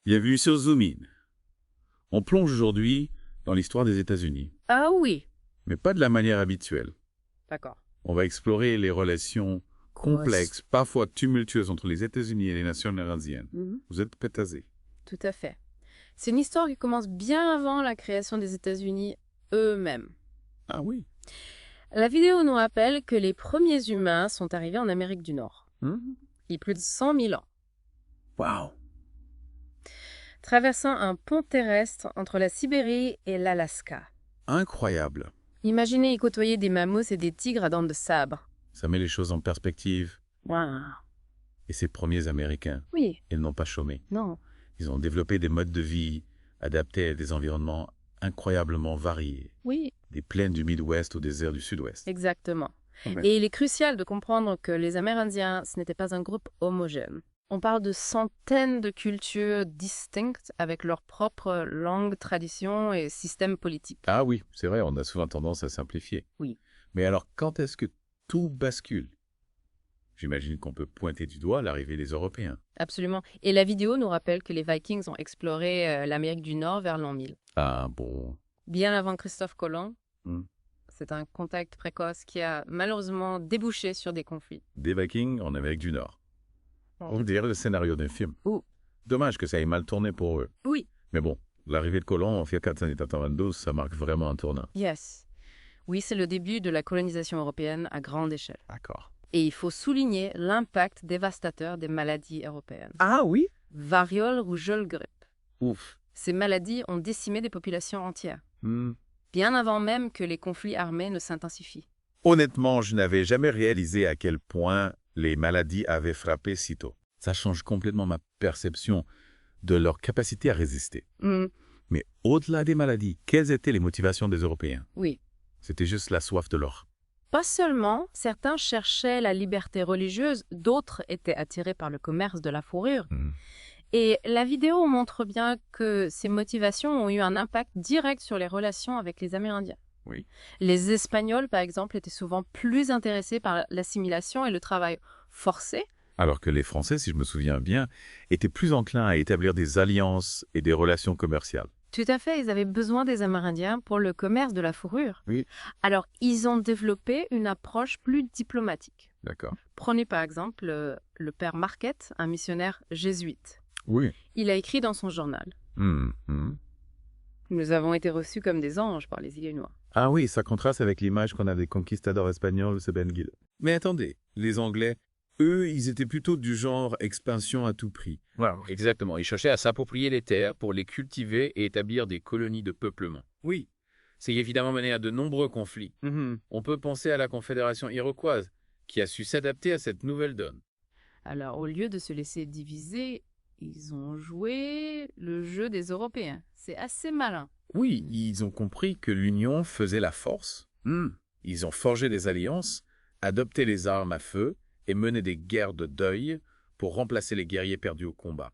Bienvenue sur Zoom In. On plonge aujourd'hui dans l'histoire des États-Unis, Ah oui, mais pas de la manière habituelle. d'accord. On va explorer les relations complexes, parfois tumultueuses entre les États-Unis et les nations amérindiennes. Vous êtes pétasé. Tout à fait. C'est une histoire qui commence bien avant la création des États-Unis eux-mêmes. Ah oui. La vidéo nous rappelle que les premiers humains sont arrivés en Amérique du Nord, il y a plus de 100 000 ans, Wow. traversant un pont terrestre entre la Sibérie et l'Alaska. Incroyable. Imaginez y côtoyer des mammouths et des tigres à dents de sabre. Ça met les choses en perspective. Waouh. Et ces premiers Américains, Oui, ils n'ont pas chômé. non, Ils ont développé des modes de vie adaptés à des environnements incroyablement variés. oui, Des plaines du Midwest au désert du Sud-Ouest. exactement. Ouais. Et il est crucial de comprendre que les Amérindiens, ce n'était pas un groupe homogène. On parle de centaines de cultures distinctes avec leur propre langue, tradition et système politique. Ah oui, c'est vrai, on a souvent tendance à simplifier. Oui. Mais alors, quand est-ce que tout bascule? J'imagine qu'on peut pointer du doigt l'arrivée des Européens. Absolument. Et la vidéo nous rappelle que les Vikings ont exploré l'Amérique du Nord vers l'an 1000. Ah bon. Bien avant Christophe Colomb, Hmm. c'est un contact précoce qui a malheureusement débouché sur des conflits. Des Vikings en Amérique du Nord. Oh. On dirait le scénario d'un film. Oh. Dommage que ça ait mal tourné pour eux. Oui. Mais bon, l'arrivée de Colomb en 1492, ça marque vraiment un tournant. Yes. Oui, c'est le début de la colonisation européenne à grande échelle. D'accord. Et il faut souligner l'impact dévastateur des maladies européennes. Ah oui? Variole, rougeole, grippe. Ouf. Ces maladies ont décimé des populations entières, Hmm. bien avant même que les conflits armés ne s'intensifient. Honnêtement, je n'avais jamais réalisé à quel point les maladies avaient frappé si tôt. Ça change complètement ma perception de leur capacité à résister. Mais au-delà des maladies, quelles étaient les motivations des Européens? Oui. C'était juste la soif de l'or. Pas seulement, certains cherchaient la liberté religieuse, d'autres étaient attirés par le commerce de la fourrure. Et la vidéo montre bien que ces motivations ont eu un impact direct sur les relations avec les Amérindiens. Oui. Les Espagnols, par exemple, étaient souvent plus intéressés par l'assimilation et le travail forcé. Alors que les Français, si je me souviens bien, étaient plus enclins à établir des alliances et des relations commerciales. Tout à fait, ils avaient besoin des Amérindiens pour le commerce de la fourrure. Oui. Alors, ils ont développé une approche plus diplomatique. D'accord. Prenez par exemple le père Marquette, un missionnaire jésuite. Oui. Il a écrit dans son journal « Nous avons été reçus comme des anges par les Illinois. Ah oui, ça contraste avec l'image qu'on a des conquistadors espagnols, ce Ben Guild. Mais attendez, les Anglais, eux, ils étaient plutôt du genre expansion à tout prix. Voilà, exactement. Ils cherchaient à s'approprier les terres pour les cultiver et établir des colonies de peuplement. Oui. C'est évidemment mené à de nombreux conflits. On peut penser à la Confédération iroquoise, qui a su s'adapter à cette nouvelle donne. » Alors, au lieu de se laisser diviser, ils ont joué le jeu des Européens. C'est assez malin. Oui, ils ont compris que l'union faisait la force. Ils ont forgé des alliances, adopté les armes à feu et mené des guerres de deuil pour remplacer les guerriers perdus au combat.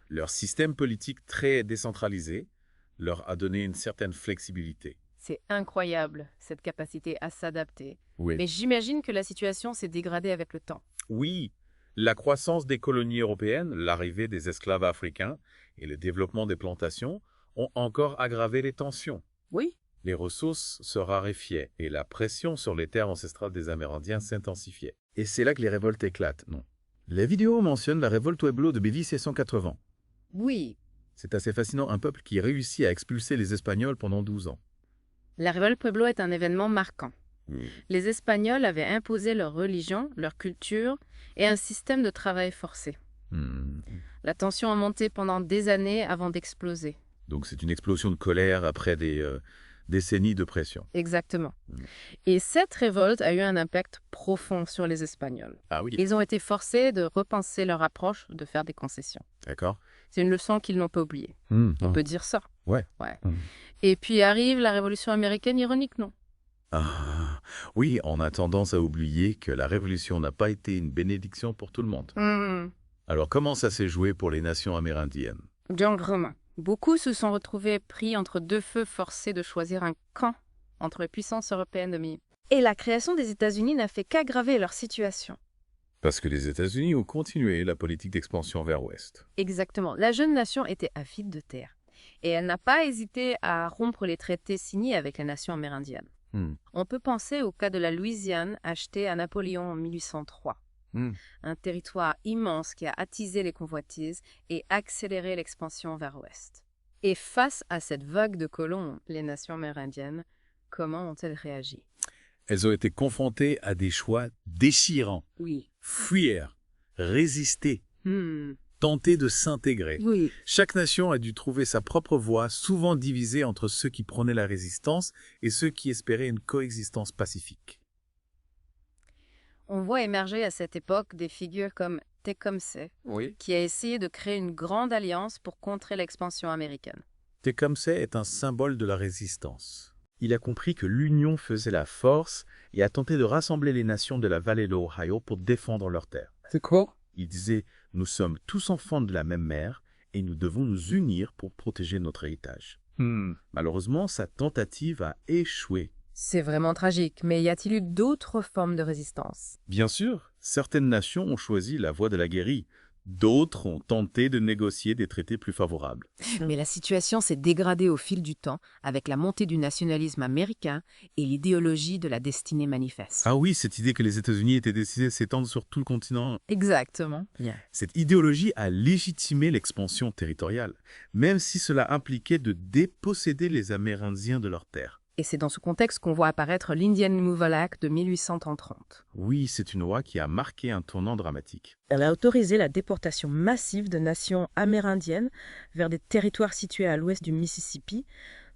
Leur système politique très décentralisé leur a donné une certaine flexibilité. C'est incroyable, cette capacité à s'adapter. Oui. Mais j'imagine que la situation s'est dégradée avec le temps. Oui, la croissance des colonies européennes, l'arrivée des esclaves africains et le développement des plantations ont encore aggravé les tensions. Oui. Les ressources se raréfiaient et la pression sur les terres ancestrales des Amérindiens s'intensifiait. Et c'est là que les révoltes éclatent, non? La vidéo mentionne la révolte Pueblo de 1780. Oui. C'est assez fascinant, un peuple qui réussit à expulser les Espagnols pendant 12 ans. La révolte Pueblo est un événement marquant. Les Espagnols avaient imposé leur religion, leur culture et un système de travail forcé. La tension a monté pendant des années avant d'exploser. Donc c'est une explosion de colère après des décennies de pression. Exactement. Et cette révolte a eu un impact profond sur les Espagnols. Ah oui. Ils ont été forcés de repenser leur approche, de faire des concessions. D'accord. C'est une leçon qu'ils n'ont pas oubliée. On peut dire ça. Ouais. Et puis arrive la Révolution américaine, ironique, non? Ah, oui, on a tendance à oublier que la Révolution n'a pas été une bénédiction pour tout le monde. Alors comment ça s'est joué pour les nations amérindiennes? Diangrement. Beaucoup se sont retrouvés pris entre deux feux, forcés de choisir un camp entre les puissances européennes dominées. Et la création des États-Unis n'a fait qu'aggraver leur situation. Parce que les États-Unis ont continué la politique d'expansion vers l'ouest. Exactement. La jeune nation était avide de terre. Et elle n'a pas hésité à rompre les traités signés avec les nations amérindiennes. On peut penser au cas de la Louisiane achetée à Napoléon en 1803. Un territoire immense qui a attisé les convoitises et accéléré l'expansion vers l'ouest. Et face à cette vague de colons, les nations amérindiennes, comment ont-elles réagi? Elles ont été confrontées à des choix déchirants. Oui. Fuir, résister, tenter de s'intégrer. Oui. Chaque nation a dû trouver sa propre voie, souvent divisée entre ceux qui prônaient la résistance et ceux qui espéraient une coexistence pacifique. On voit émerger à cette époque des figures comme Tecumseh, qui a essayé de créer une grande alliance pour contrer l'expansion américaine. Tecumseh est un symbole de la résistance. Il a compris que l'union faisait la force et a tenté de rassembler les nations de la vallée de l'Ohio pour défendre leurs terres. C'est quoi? Il disait « Nous sommes tous enfants de la même mère et nous devons nous unir pour protéger notre héritage. » Malheureusement, sa tentative a échoué. C'est vraiment tragique, mais y a-t-il eu d'autres formes de résistance? Bien sûr, certaines nations ont choisi la voie de la guérilla. D'autres ont tenté de négocier des traités plus favorables. Mais la situation s'est dégradée au fil du temps avec la montée du nationalisme américain et l'idéologie de la destinée manifeste. Ah oui, cette idée que les États-Unis étaient décidés à s'étendre sur tout le continent. Exactement. Cette idéologie a légitimé l'expansion territoriale, même si cela impliquait de déposséder les Amérindiens de leurs terres. Et c'est dans ce contexte qu'on voit apparaître l'Indian Removal Act de 1830. Oui, c'est une loi qui a marqué un tournant dramatique. Elle a autorisé la déportation massive de nations amérindiennes vers des territoires situés à l'ouest du Mississippi,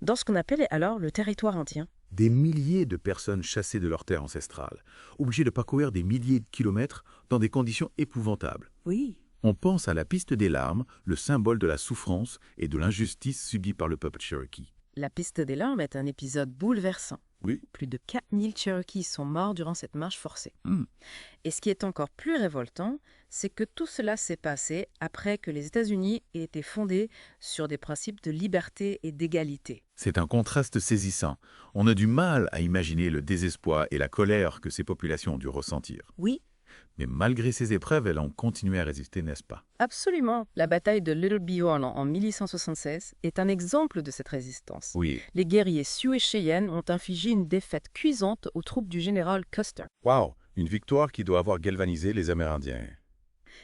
dans ce qu'on appelait alors le territoire indien. Des milliers de personnes chassées de leurs terres ancestrales, obligées de parcourir des milliers de kilomètres dans des conditions épouvantables. Oui. On pense à la piste des larmes, le symbole de la souffrance et de l'injustice subie par le peuple Cherokee. La piste des larmes est un épisode bouleversant. Oui. Plus de 4000 Cherokees sont morts durant cette marche forcée. Et ce qui est encore plus révoltant, c'est que tout cela s'est passé après que les États-Unis aient été fondés sur des principes de liberté et d'égalité. C'est un contraste saisissant. On a du mal à imaginer le désespoir et la colère que ces populations ont dû ressentir. Oui, Mais malgré ces épreuves, elles ont continué à résister, n'est-ce pas? absolument. La bataille de Little Bighorn en 1876 est un exemple de cette résistance. Oui. Les guerriers Sioux et Cheyennes ont infligé une défaite cuisante aux troupes du général Custer. Waouh! Une victoire qui doit avoir galvanisé les Amérindiens.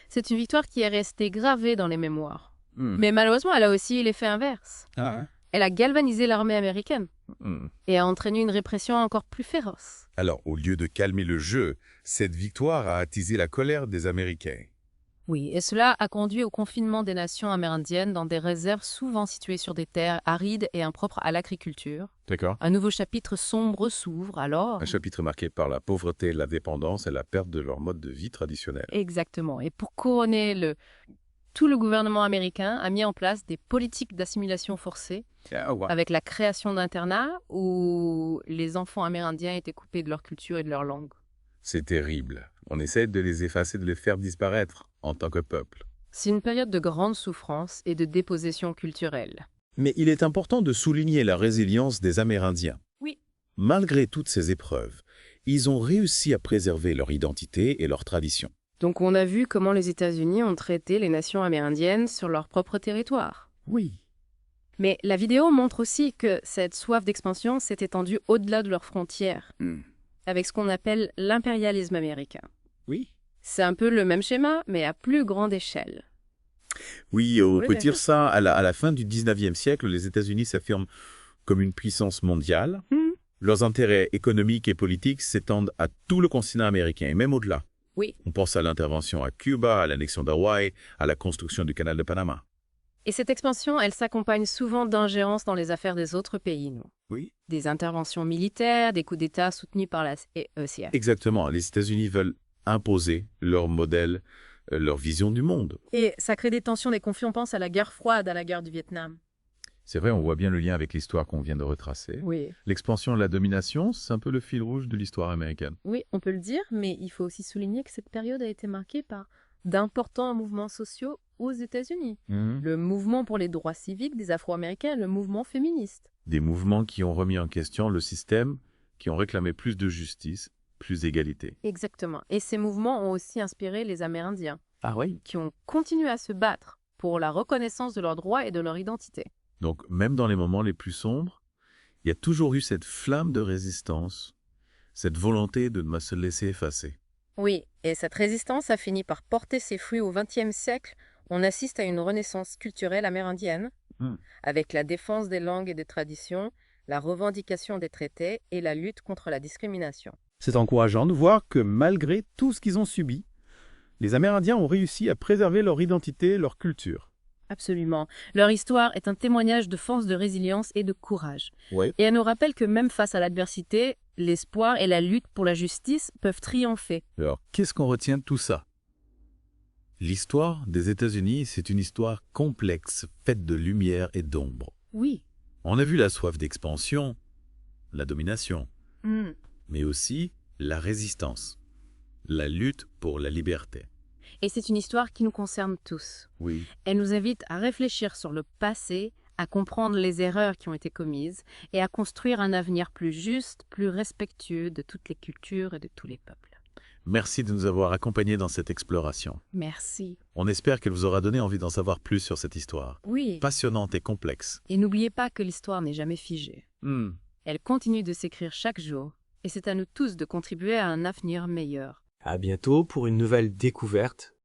C'est une victoire qui est restée gravée dans les mémoires. Mais malheureusement, elle a aussi l'effet inverse. Elle a galvanisé l'armée américaine et a entraîné une répression encore plus féroce. Alors, au lieu de calmer le jeu, cette victoire a attisé la colère des Américains. Oui, et cela a conduit au confinement des nations amérindiennes dans des réserves souvent situées sur des terres arides et impropres à l'agriculture. D'accord. Un nouveau chapitre sombre s'ouvre alors. Un chapitre marqué par la pauvreté, la dépendance et la perte de leur mode de vie traditionnel. Exactement. Et pour couronner tout le gouvernement américain a mis en place des politiques d'assimilation forcée avec la création d'internats où les enfants amérindiens étaient coupés de leur culture et de leur langue. C'est terrible. On essaie de les effacer, de les faire disparaître en tant que peuple. C'est une période de grande souffrance et de dépossession culturelle. Mais il est important de souligner la résilience des Amérindiens. Oui. Malgré toutes ces épreuves, ils ont réussi à préserver leur identité et leur tradition. Donc on a vu comment les États-Unis ont traité les nations amérindiennes sur leur propre territoire. Oui. Mais la vidéo montre aussi que cette soif d'expansion s'est étendue au-delà de leurs frontières, avec ce qu'on appelle l'impérialisme américain. Oui. C'est un peu le même schéma, mais à plus grande échelle. Oui, on peut bien dire sûr. ça, à la fin du 19e siècle, les États-Unis s'affirment comme une puissance mondiale. Leurs intérêts économiques et politiques s'étendent à tout le continent américain, et même au-delà. Oui. On pense à l'intervention à Cuba, à l'annexion d'Hawaï, à la construction du canal de Panama. Et cette expansion, elle s'accompagne souvent d'ingérences dans les affaires des autres pays, non? Oui. Des interventions militaires, des coups d'État soutenus par la CIA. Exactement. Les États-Unis veulent imposer leur modèle, leur vision du monde. Et ça crée des tensions, des conflits. On pense à la guerre froide, à la guerre du Vietnam. C'est vrai, on voit bien le lien avec l'histoire qu'on vient de retracer. Oui. L'expansion de la domination, c'est un peu le fil rouge de l'histoire américaine. Oui, on peut le dire, mais il faut aussi souligner que cette période a été marquée par d'importants mouvements sociaux aux États-Unis. Le mouvement pour les droits civiques des Afro-Américains, le mouvement féministe. Des mouvements qui ont remis en question le système, qui ont réclamé plus de justice plus d'égalité. Exactement. Et ces mouvements ont aussi inspiré les Amérindiens, Ah oui. qui ont continué à se battre pour la reconnaissance de leurs droits et de leur identité. Donc, même dans les moments les plus sombres, il y a toujours eu cette flamme de résistance, cette volonté de ne pas se laisser effacer. Oui, et cette résistance a fini par porter ses fruits au XXe siècle. On assiste à une renaissance culturelle amérindienne, avec la défense des langues et des traditions, la revendication des traités et la lutte contre la discrimination. C'est encourageant de voir que malgré tout ce qu'ils ont subi, les Amérindiens ont réussi à préserver leur identité et leur culture. Absolument. Leur histoire est un témoignage de force, de résilience et de courage. Ouais. Et elle nous rappelle que même face à l'adversité, l'espoir et la lutte pour la justice peuvent triompher. Alors, qu'est-ce qu'on retient de tout ça? L'histoire des États-Unis, c'est une histoire complexe, faite de lumière et d'ombre. Oui. On a vu la soif d'expansion, la domination, mais aussi la résistance, la lutte pour la liberté. Et c'est une histoire qui nous concerne tous. Oui. Elle nous invite à réfléchir sur le passé, à comprendre les erreurs qui ont été commises et à construire un avenir plus juste, plus respectueux de toutes les cultures et de tous les peuples. Merci de nous avoir accompagnés dans cette exploration. Merci. On espère qu'elle vous aura donné envie d'en savoir plus sur cette histoire, Oui. passionnante et complexe. Et n'oubliez pas que l'histoire n'est jamais figée. Elle continue de s'écrire chaque jour et c'est à nous tous de contribuer à un avenir meilleur. À bientôt pour une nouvelle découverte